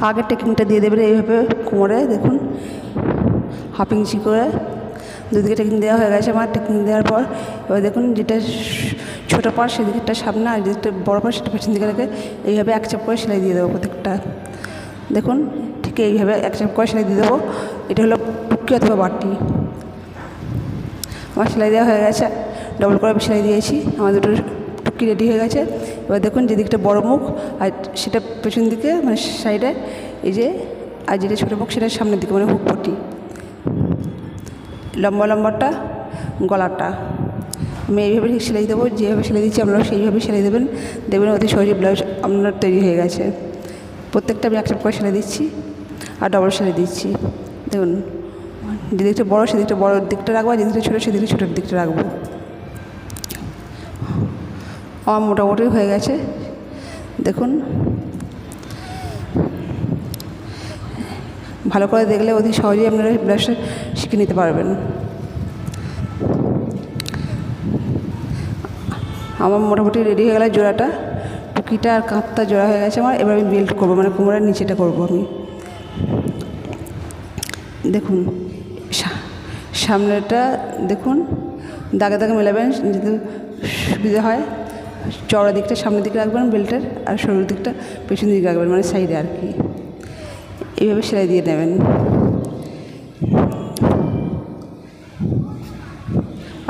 আগে টেকিংটা দিয়ে দেবেন এইভাবে কোমরে, দেখুন হাফ ইঞ্চি করে দুদিকে টেকিং দেওয়া হয়ে গেছে আমার। টেকিং দেওয়ার পর এবার দেখুন যেটা ছোটো পার্ট সেদিকটা সামনে আর যেটা বড়ো পার্ট সেটা পেছন দিকে রেখে এইভাবে এক চাপ করে সেলাই দিয়ে দেবো প্রত্যেকটা। দেখুন ঠিক এইভাবে এক চাপ করে সেলাই দিয়ে দেবো। এটা হলো টুকি অথবা বাটি। আমার সেলাই দেওয়া হয়ে গেছে, ডবল করে সেলাই দিয়েছি, আমার দুটো টুকি রেডি হয়ে গেছে। এবার দেখুন যেদিকটা বড়ো মুখ আর সেটা পেছন দিকে মানে সাইডে এই যে, আর যেটা ছোটো মুখ সেটা সামনের দিকে মানে হুক পট্টি। লম্বা লম্বাটা গলাটা আমি এইভাবে ঠিক সেলাই দেবো, যেভাবে সেলাই দিচ্ছি আপনারা সেইভাবে সেলাই দেবেন, দেখবেন অতি সহজে ব্লাউজ আপনার তৈরি হয়ে গেছে। প্রত্যেকটা আমি এক চাপ করে সেলাই দিচ্ছি আর ডবল সেলাই দিচ্ছি। দেখুন যেদিকটা বড়ো সেদিকটা বড়োর দিকটা রাখবো, আর যেদিকটা ছোটো সেদিকটা ছোটোর দিকটা রাখবো। আমার মোটামুটি হয়ে গেছে দেখুন। ভালো করে দেখলে অতি সহজেই আপনারা ব্লাউজটা শিখে নিতে পারবেন। আমার মোটামুটি রেডি হয়ে গেলে জোড়াটা, টুকিটা আর কাঁধটা জোড়া হয়ে গেছে আমার। এবার আমি বেল্ট করবো, মানে কোমরের নিচেটা করবো আমি। দেখুন সামনেটা দেখুন দাগে দাগে মেলাবেন যাতে সুবিধা হয়। চওড়া দিকটা সামনের দিকে রাখবেন বেল্টের, আর সরু দিকটা পেছন দিকে রাখবেন মানে সাইডে আর কি। এইভাবে সেলাই দিয়ে নেবেন।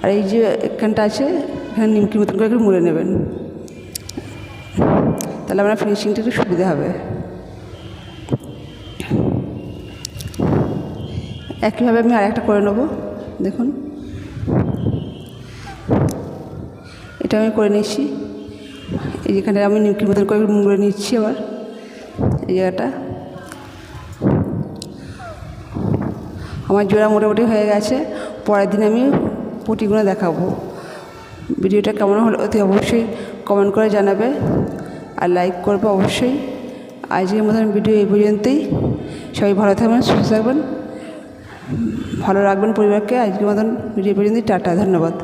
আর এই যে এখানটা আছে এখানে নিমকির মতন করে একটু মুড়ে নেবেন, তাহলে আপনার ফিনিশিংটা একটু সুবিধা হবে। একইভাবে আমি আরেকটা করে নেব। দেখুন এটা আমি করে নিচ্ছি, এই যেখানে আমি নিমকির মতন করে মুড়ে নিচ্ছি আবার এই জায়গাটা। আমার জোড়া মোটামুটি হয়ে গেছে। পরের দিন আমি পটিগুলো দেখাবো। ভিডিওটা কেমন হলো অতি অবশ্যই কমেন্ট করে জানাবে আর লাইক করবে অবশ্যই। আজকের মতন ভিডিও এই পর্যন্তই। সবাই ভালো থাকবেন, সুস্থ থাকবেন, ভালো রাখবেন পরিবারকে। আজকের মতন ভিডিও পর্যন্তই। টাটা, ধন্যবাদ।